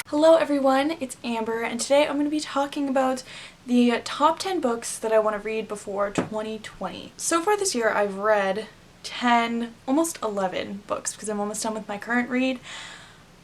Hello everyone, it's Amber, and today I'm going to be talking about the top 10 books that I want to read before 2020. So far this year I've read 10, almost 11 books because I'm almost done with my current read.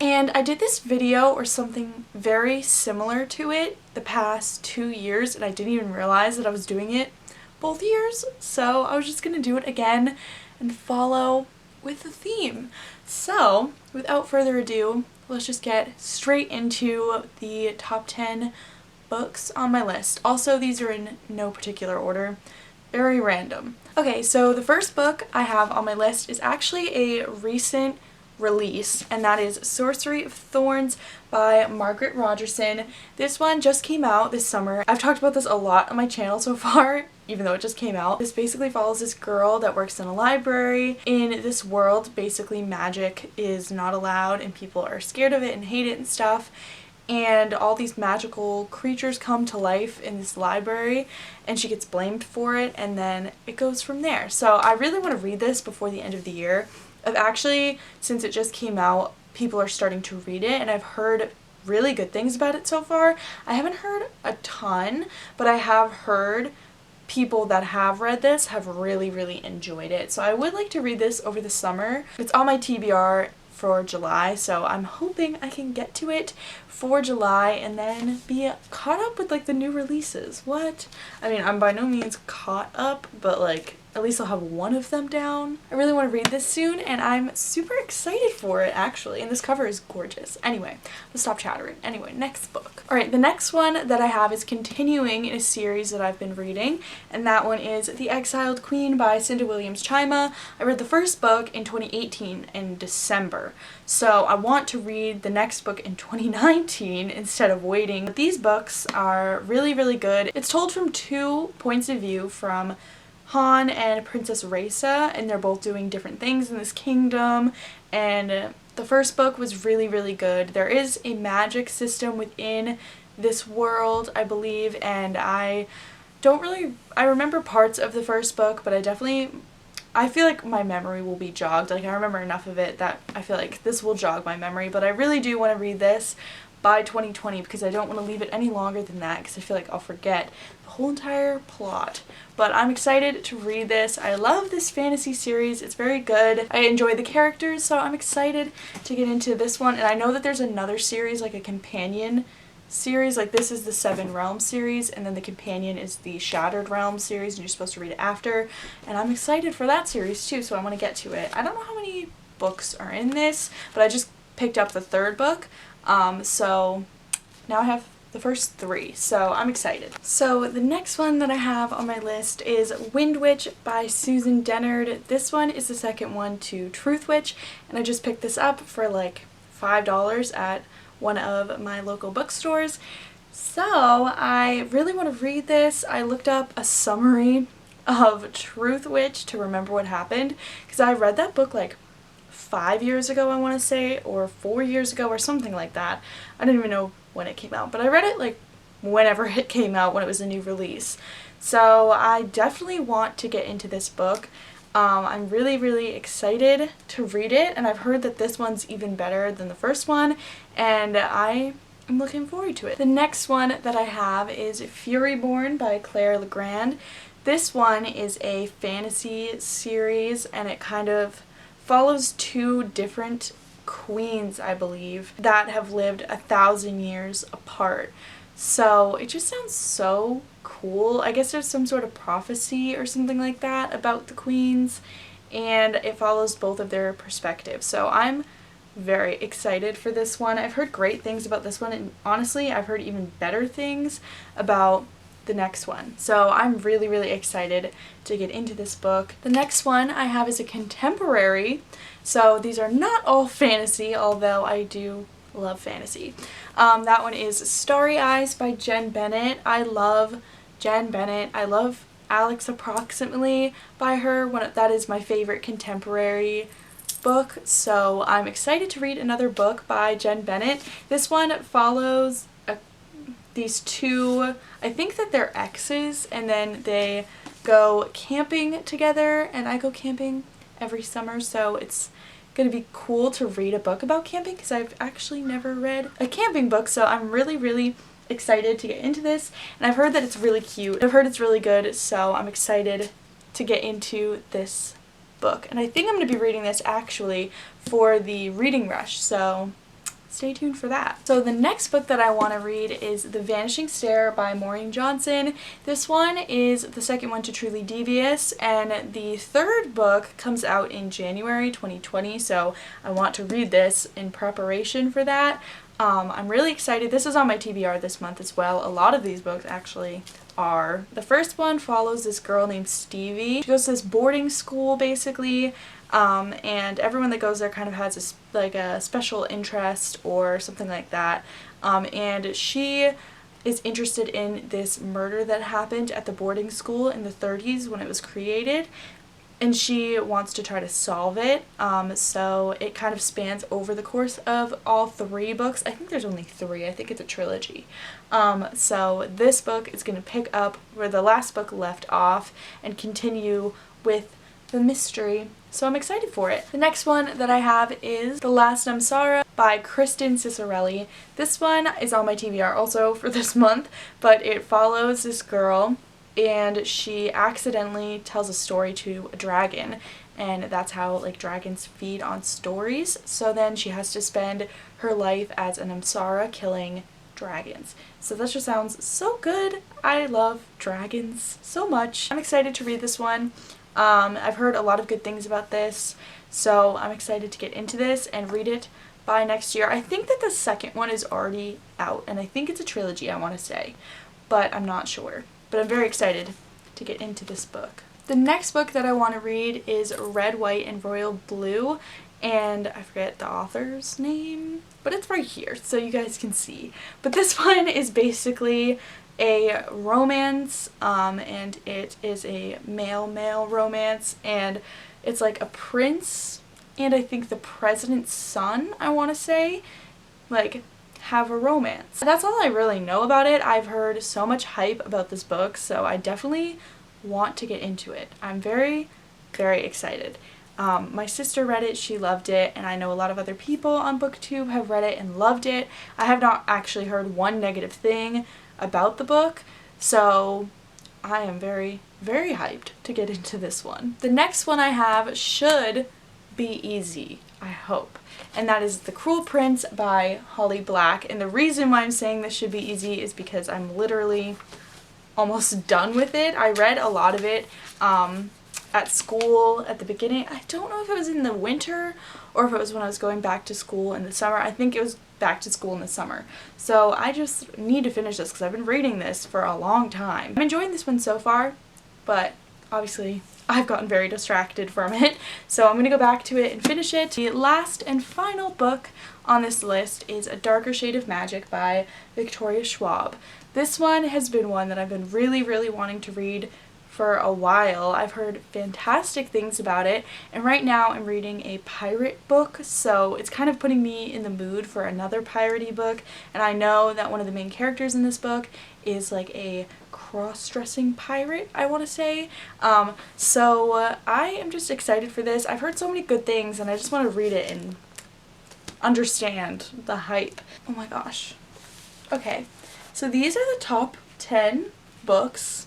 And I did this video or something very similar to it the past 2 years, and I didn't even realize that I was doing it both years. So I was just going to do it again and follow with the theme. So without further ado, let's just get straight into the top 10 books on my list. Also, these are in no particular order, very random. Okay, so the first book I have on my list is actually a recent release, and that is Sorcery of Thorns by Margaret Rogerson. This one just came out this summer. I've talked about this a lot on my channel so far, even though it just came out. This basically follows this girl that works in a library. In this world, basically magic is not allowed and people are scared of it and hate it and stuff. And all these magical creatures come to life in this library and she gets blamed for it, and then it goes from there. So I really want to read this before the end of the year. I've actually, since it just came out, people are starting to read it and I've heard really good things about it so far. I haven't heard a ton, but I have heard people that have read this have really enjoyed it. So I would like to read this over the summer. It's on my TBR for July, so I'm hoping I can get to it for July and then be caught up with like the new releases. What? I mean, I'm by no means caught up, but like at least I'll have one of them down. I really want to read this soon and I'm super excited for it actually, and this cover is gorgeous. Anyway, let's stop chattering. Anyway, next book. Alright, the next one that I have is continuing in a series that I've been reading, and that one is The Exiled Queen by Cinda Williams Chima. I read the first book in 2018 in December, so I want to read the next book in 2019 instead of waiting. But these books are really good. It's told from two points of view, from Han and Princess Raisa, and they're both doing different things in this kingdom, and the first book was really good. There is a magic system within this world, I believe, and I remember parts of the first book, but I feel like my memory will be jogged. Like, I remember enough of it that I feel like this will jog my memory, but I really do want to read this by 2020 because I don't want to leave it any longer than that because I feel like I'll forget the whole entire plot. But I'm excited to read this. I love this fantasy series. It's very good. I enjoy the characters, so I'm excited to get into this one. And I know that there's another series, like a companion series. Like, this is the Seven Realms series, and then the companion is the Shattered Realms series, and you're supposed to read it after. And I'm excited for that series too, so I want to get to it. I don't know how many books are in this, but I just picked up the third book. So now I have the first 3, so I'm excited. So the next one that I have on my list is Wind Witch by Susan Dennard. This one is the second one to Truth Witch, and I just picked this up for like $5 at one of my local bookstores. So I really want to read this. I looked up a summary of Truth Witch to remember what happened, because I read that book like 5 years ago, I want to say, or 4 years ago or something like that. I don't even know when it came out, but I read it like whenever it came out, when it was a new release. So I definitely want to get into this book. I'm really excited to read it, and I've heard that this one's even better than the first one, and I am looking forward to it. The next one that I have is Furyborn by Claire Legrand. This one is a fantasy series, and it kind of follows 2 different queens, I believe, that have lived 1,000 years apart. So it just sounds so cool. I guess there's some sort of prophecy or something like that about the queens, and it follows both of their perspectives. So I'm very excited for this one. I've heard great things about this one, and honestly, I've heard even better things about the next one. So I'm really excited to get into this book. The next one I have is a contemporary. So these are not all fantasy, although I do love fantasy. That one is Starry Eyes by Jen Bennett. I love Jen Bennett. I love Alex Approximately by her. That is my favorite contemporary book, so I'm excited to read another book by Jen Bennett. This one follows these 2, I think that they're exes, and then they go camping together, and I go camping every summer, so it's going to be cool to read a book about camping because I've actually never read a camping book, so I'm really excited to get into this, and I've heard that it's really cute. I've heard it's really good, so I'm excited to get into this book. And I think I'm going to be reading this actually for the reading rush, so stay tuned for that. So the next book that I want to read is The Vanishing Stair by Maureen Johnson. This one is the second one to Truly Devious, and the third book comes out in January 2020, so I want to read this in preparation for that. I'm really excited. This is on my TBR this month as well. A lot of these books actually are. The first one follows this girl named Stevie. She goes to this boarding school basically, and everyone that goes there kind of has a special interest or something like that, and she is interested in this murder that happened at the boarding school in the 30s when it was created, and she wants to try to solve it. So it kind of spans over the course of all 3 books. I think there's only 3. I think it's a trilogy. So this book is going to pick up where the last book left off and continue with the mystery. So I'm excited for it. The next one that I have is The Last Namsara by Kristen Cicerelli. This one is on my TBR also for this month, but it follows this girl and she accidentally tells a story to a dragon, and that's how like dragons feed on stories. So then she has to spend her life as an Namsara killing dragons. So that just sounds so good. I love dragons so much. I'm excited to read this one. I've heard a lot of good things about this, so I'm excited to get into this and read it by next year. I think that the second one is already out, and I think it's a trilogy, I want to say, but I'm not sure. But I'm very excited to get into this book. The next book that I want to read is Red, White, and Royal Blue, and I forget the author's name, but it's right here so you guys can see. But this one is basically a romance, and it is a male romance, and it's like a prince and I think the president's son, I want to say, like, have a romance. That's all I really know about it. I've heard so much hype about this book, so I definitely want to get into it. I'm very excited. My sister read it, she loved it, and I know a lot of other people on BookTube have read it and loved it. I have not actually heard one negative thing about the book, so I am very hyped to get into this one. The next one I have should be easy, I hope, and that is The Cruel Prince by Holly Black. And the reason why I'm saying this should be easy is because I'm literally almost done with it. I read a lot of it at school at the beginning. I don't know if it was in the winter or if it was when I was going back to school in the summer. I think it was back to school in the summer. So I just need to finish this because I've been reading this for a long time. I'm enjoying this one so far, but obviously I've gotten very distracted from it, so I'm going to go back to it and finish it. The last and final book on this list is A Darker Shade of Magic by Victoria Schwab. This one has been one that I've been really wanting to read for a while. I've heard fantastic things about it, and right now I'm reading a pirate book, so it's kind of putting me in the mood for another piratey book, and I know that one of the main characters in this book is like a cross-dressing pirate, I want to say. So I am just excited for this. I've heard so many good things and I just want to read it and understand the hype. Oh my gosh. Okay, so these are the top 10 books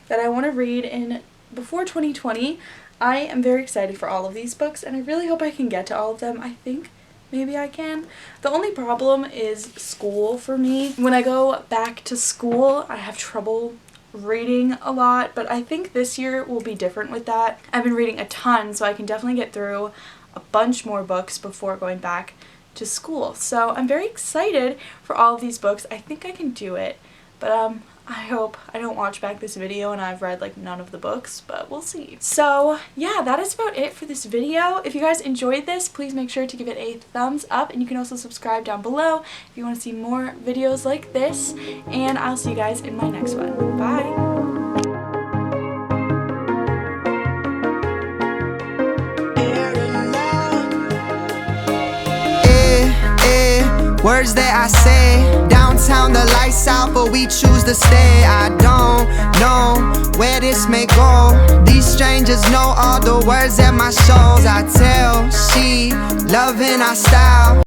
that I want to read in before 2020. I am very excited for all of these books, and I really hope I can get to all of them. I think maybe I can. The only problem is school for me. When I go back to school, I have trouble reading a lot, but I think this year will be different with that. I've been reading a ton, so I can definitely get through a bunch more books before going back to school. So I'm very excited for all of these books. I think I can do it, but I hope I don't watch back this video and I've read like none of the books, but we'll see. So yeah, that is about it for this video. If you guys enjoyed this, please make sure to give it a thumbs up, and you can also subscribe down below if you want to see more videos like this, and I'll see you guys in my next one. Bye! words that I say. Downtown the lights out, but we choose to stay. I don't know where this may go. These strangers know all the words at my shows. I tell, she loving our style.